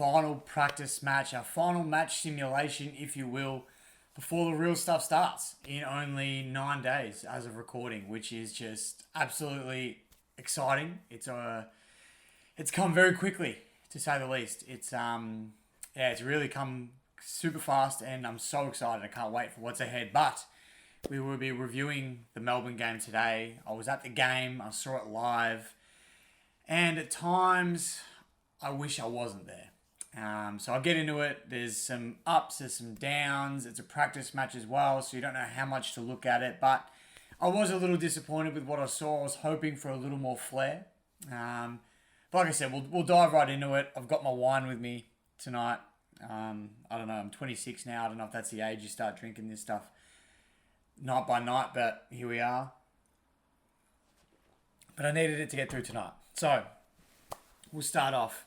final practice match, our final match simulation, if you will, before the real stuff starts in only 9 days as of recording, which is just absolutely exciting. It's come very quickly, to say the least. It's really come super fast, and I'm so excited. I can't wait for what's ahead. But we will be reviewing the Melbourne game today. I was at the game. I saw it live. And at times, I wish I wasn't there. So I'll get into it. There's some ups, there's some downs. It's a practice match as well, so you don't know how much to look at it. But I was a little disappointed with what I saw. I was hoping for a little more flair. But like I said, we'll dive right into it. I've got my wine with me tonight. I don't know, I'm 26 now. I don't know if that's the age you start drinking this stuff night by night, but here we are. But I needed it to get through tonight. So, we'll start off.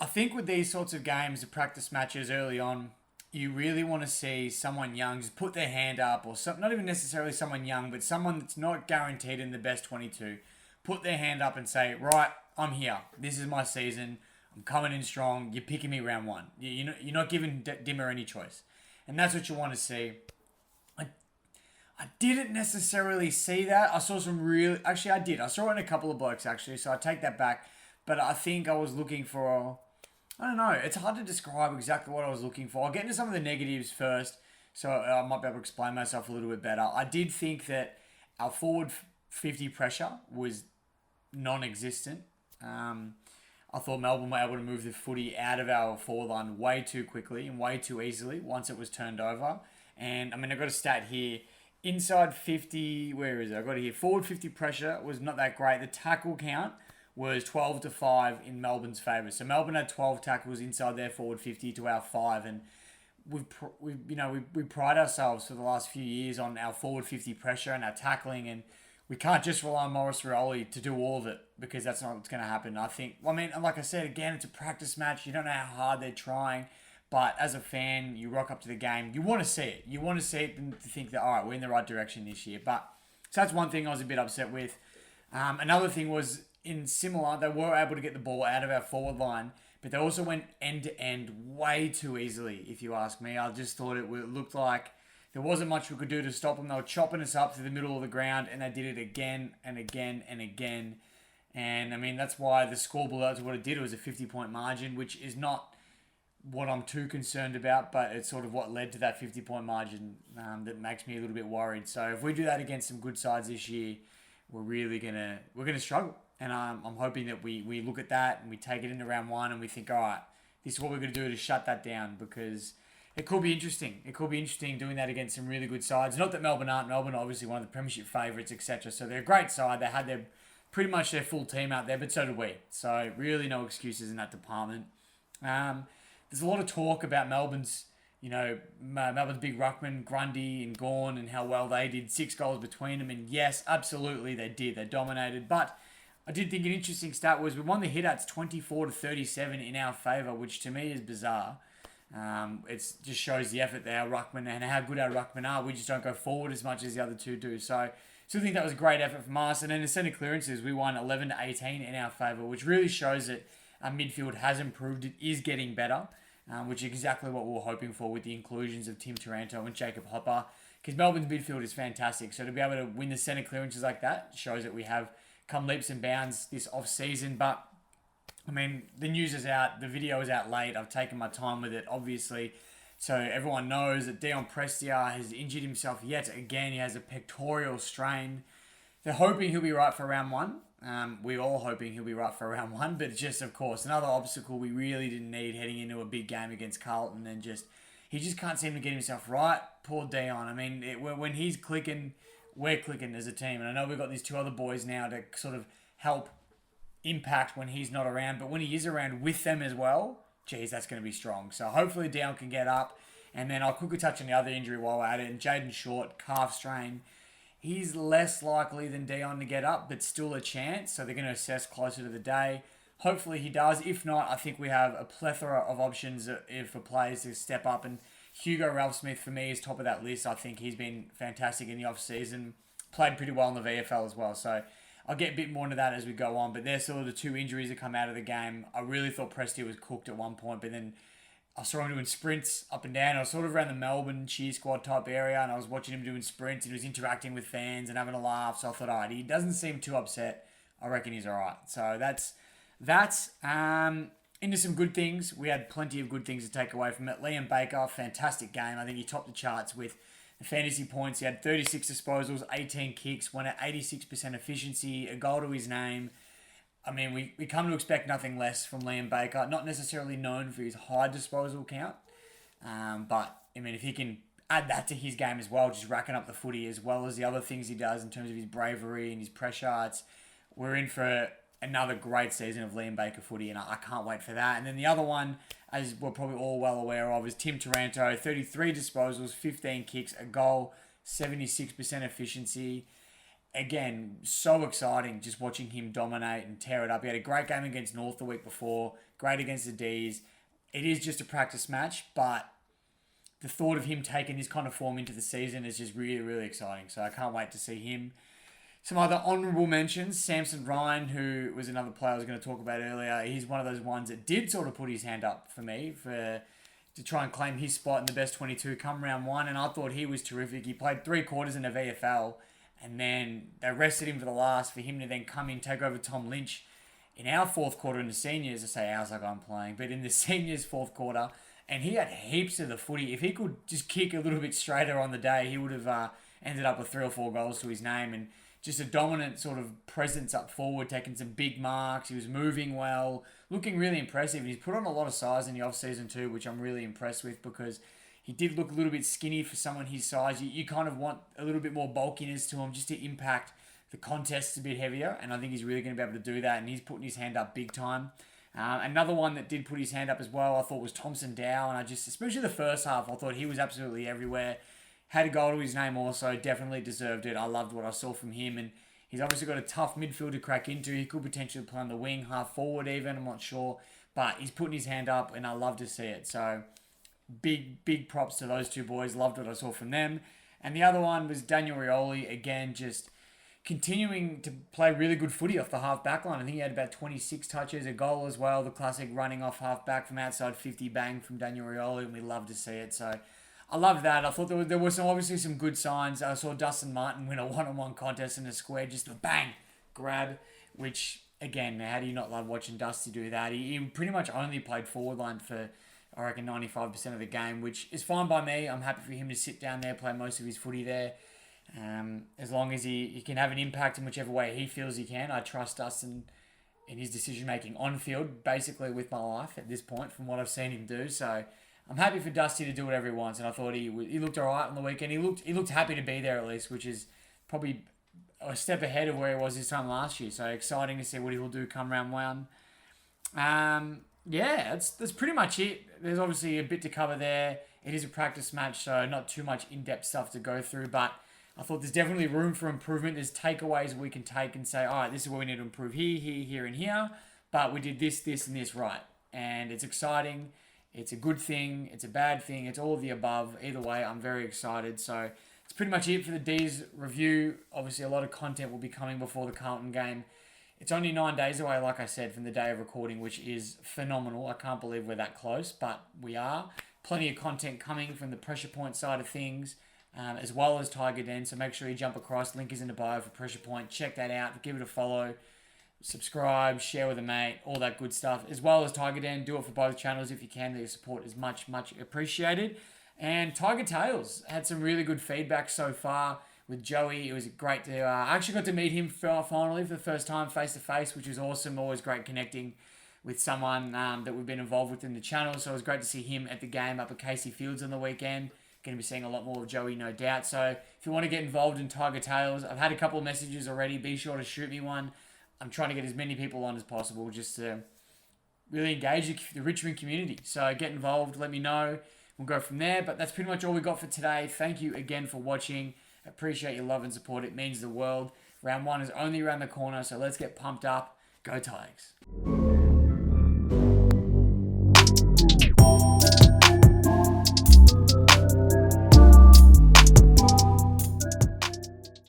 I think with these sorts of games, the practice matches early on, you really want to see someone young just put their hand up, or not even necessarily someone young, but someone that's not guaranteed in the best 22, put their hand up and say, right, I'm here. This is my season. I'm coming in strong. You're picking me round one. You're not giving Dimmer any choice. And that's what you want to see. I didn't necessarily see that. I saw some real... Actually, I did. I saw it in a couple of blokes, actually, so I take that back. But I think I was looking for... I don't know. It's hard to describe exactly what I was looking for. I'll get into some of the negatives first, so I might be able to explain myself a little bit better. I did think that our forward 50 pressure was non-existent. I thought Melbourne were able to move the footy out of our forward line way too quickly and way too easily once it was turned over. And, I mean, I've got a stat here. Inside 50, where is it? I've got it here. Forward 50 pressure was not that great. The tackle count was 12-5 in Melbourne's favour. So Melbourne had 12 tackles inside their forward 50 to our 5. And we pride ourselves for the last few years on our forward 50 pressure and our tackling. And we can't just rely on Morris Rioli to do all of it, because that's not what's going to happen. I think, like I said, again, it's a practice match. You don't know how hard they're trying. But as a fan, you rock up to the game. You want to see it. You want to see it and to think that, all right, we're in the right direction this year. So that's one thing I was a bit upset with. Another thing was, in similar, they were able to get the ball out of our forward line, but they also went end-to-end way too easily, if you ask me. I just thought it looked like there wasn't much we could do to stop them. They were chopping us up through the middle of the ground, and they did it again and again and again. And, I mean, that's why the score below is what it did. It was a 50-point margin, which is not what I'm too concerned about, but it's sort of what led to that 50-point margin that makes me a little bit worried. So if we do that against some good sides this year, we're gonna struggle. And I'm hoping that we look at that and we take it into round one and we think, all right, this is what we're going to do to shut that down, because it could be interesting. It could be interesting doing that against some really good sides. Not that Melbourne aren't. Melbourne are obviously one of the premiership favourites, etc. So they're a great side. They had pretty much their full team out there, but so did we. So really no excuses in that department. There's a lot of talk about Melbourne's big ruckman, Grundy and Gawn, and how well they did. 6 goals between them. And yes, absolutely they did. They dominated. But I did think an interesting stat was we won the hit-outs 24-37 in our favour, which to me is bizarre. It just shows the effort that our ruckman and how good our ruckman are. We just don't go forward as much as the other two do. So I still think that was a great effort from us. And then the centre clearances, we won 11-18 in our favour, which really shows that our midfield has improved. It is getting better. Which is exactly what we were hoping for with the inclusions of Tim Taranto and Jacob Hopper, because Melbourne's midfield is fantastic. So to be able to win the centre clearances like that shows that we have come leaps and bounds this off-season. But, I mean, the news is out. The video is out late. I've taken my time with it, obviously. So everyone knows that Dion Prestia has injured himself yet again. He has a pectoral strain. They're hoping he'll be right for round one. We're all hoping he'll be right for round one, but it's just, of course, another obstacle we really didn't need heading into a big game against Carlton, and he just can't seem to get himself right. Poor Dion. I mean, when he's clicking, we're clicking as a team, and I know we've got these 2 other boys now to sort of help impact when he's not around, but when he is around with them as well, geez, that's going to be strong. So hopefully Dion can get up, and then I'll quickly touch on the other injury while we're at it, and Jaden Short, calf strain. He's less likely than Dion to get up, but still a chance. So they're going to assess closer to the day. Hopefully he does. If not, I think we have a plethora of options for players to step up. And Hugo Ralphsmith, for me, is top of that list. I think he's been fantastic in the off-season. Played pretty well in the VFL as well. So I'll get a bit more into that as we go on, but they're sort of the two injuries that come out of the game. I really thought Presti was cooked at one point, but then I saw him doing sprints up and down. I was sort of around the Melbourne cheer squad type area, and I was watching him doing sprints, and he was interacting with fans and having a laugh. So I thought, all right, he doesn't seem too upset. I reckon he's all right. So that's into some good things. We had plenty of good things to take away from it. Liam Baker, fantastic game. I think he topped the charts with the fantasy points. He had 36 disposals, 18 kicks, won at 86% efficiency, a goal to his name. I mean, we come to expect nothing less from Liam Baker. Not necessarily known for his high disposal count, but I mean, if he can add that to his game as well, just racking up the footy as well as the other things he does in terms of his bravery and his pressure, we're in for another great season of Liam Baker footy, and I can't wait for that. And then the other one, as we're probably all well aware of, is Tim Taranto, 33 disposals, 15 kicks, a goal, 76% efficiency. Again, so exciting just watching him dominate and tear it up. He had a great game against North the week before, great against the D's. It is just a practice match, but the thought of him taking this kind of form into the season is just really, really exciting. So I can't wait to see him. Some other honourable mentions, Samson Ryan, who was another player I was going to talk about earlier. He's one of those ones that did sort of put his hand up for me to try and claim his spot in the best 22 come round one, and I thought he was terrific. He played 3 quarters in the VFL, and then they rested him for the last for him to then come in, take over Tom Lynch in our fourth quarter in the seniors. I say ours like I'm playing, but in the seniors' fourth quarter, and he had heaps of the footy. If he could just kick a little bit straighter on the day, he would have ended up with 3 or 4 goals to his name, and just a dominant sort of presence up forward, taking some big marks. He was moving well, looking really impressive. And he's put on a lot of size in the off-season too, which I'm really impressed with because he did look a little bit skinny for someone his size. You kind of want a little bit more bulkiness to him just to impact the contests a bit heavier. And I think he's really going to be able to do that. And he's putting his hand up big time. Another one that did put his hand up as well, I thought, was Thompson Dow. And especially the first half, I thought he was absolutely everywhere. Had a goal to his name also, definitely deserved it. I loved what I saw from him, and he's obviously got a tough midfield to crack into. He could potentially play on the wing, half forward even, I'm not sure. But he's putting his hand up, and I love to see it. So big props to those two boys. Loved what I saw from them. And the other one was Daniel Rioli, again, just continuing to play really good footy off the half-back line. I think he had about 26 touches, a goal as well, the classic running off half-back from outside 50 bang from Daniel Rioli, and we love to see it. So I love that. I thought there were obviously some good signs. I saw Dustin Martin win a one-on-one contest in the square, just a bang grab, which, again, how do you not love watching Dusty do that? He pretty much only played forward line for, I reckon, 95% of the game, which is fine by me. I'm happy for him to sit down there, play most of his footy there. As long as he can have an impact in whichever way he feels he can. I trust Dustin in his decision-making on-field, basically with my life at this point, from what I've seen him do. So I'm happy for Dusty to do whatever he wants, and I thought he looked all right on the weekend. He looked happy to be there at least, which is probably a step ahead of where he was this time last year. So exciting to see what he will do come round one. That's pretty much it. There's obviously a bit to cover there. It is a practice match, so not too much in-depth stuff to go through, but I thought there's definitely room for improvement. There's takeaways we can take and say, all right, this is what we need to improve here, and here, but we did this, and this right. And it's exciting. It's a good thing. It's a bad thing. It's all of the above. Either way, I'm very excited. So it's pretty much it for the D's review. Obviously, a lot of content will be coming before the Carlton game. It's only 9 days away, like I said, from the day of recording, which is phenomenal. I can't believe we're that close, but we are. Plenty of content coming from the Pressure Point side of things, as well as Tiger Den. So make sure you jump across. Link is in the bio for Pressure Point. Check that out. Give it a follow. Subscribe, share with a mate, all that good stuff. As well as Tiger Den, do it for both channels if you can. Their support is much appreciated. And Tiger Tales had some really good feedback so far with Joey. It was great to... I actually got to meet him finally for the first time face-to-face, which was awesome. Always great connecting with someone that we've been involved with in the channel. So it was great to see him at the game up at Casey Fields on the weekend. Going to be seeing a lot more of Joey, no doubt. So if you want to get involved in Tiger Tales, I've had a couple of messages already. Be sure to shoot me one. I'm trying to get as many people on as possible just to really engage the Richmond community. So get involved, let me know. We'll go from there. But that's pretty much all we got for today. Thank you again for watching. Appreciate your love and support. It means the world. Round 1 is only around the corner, so let's get pumped up. Go Tigers.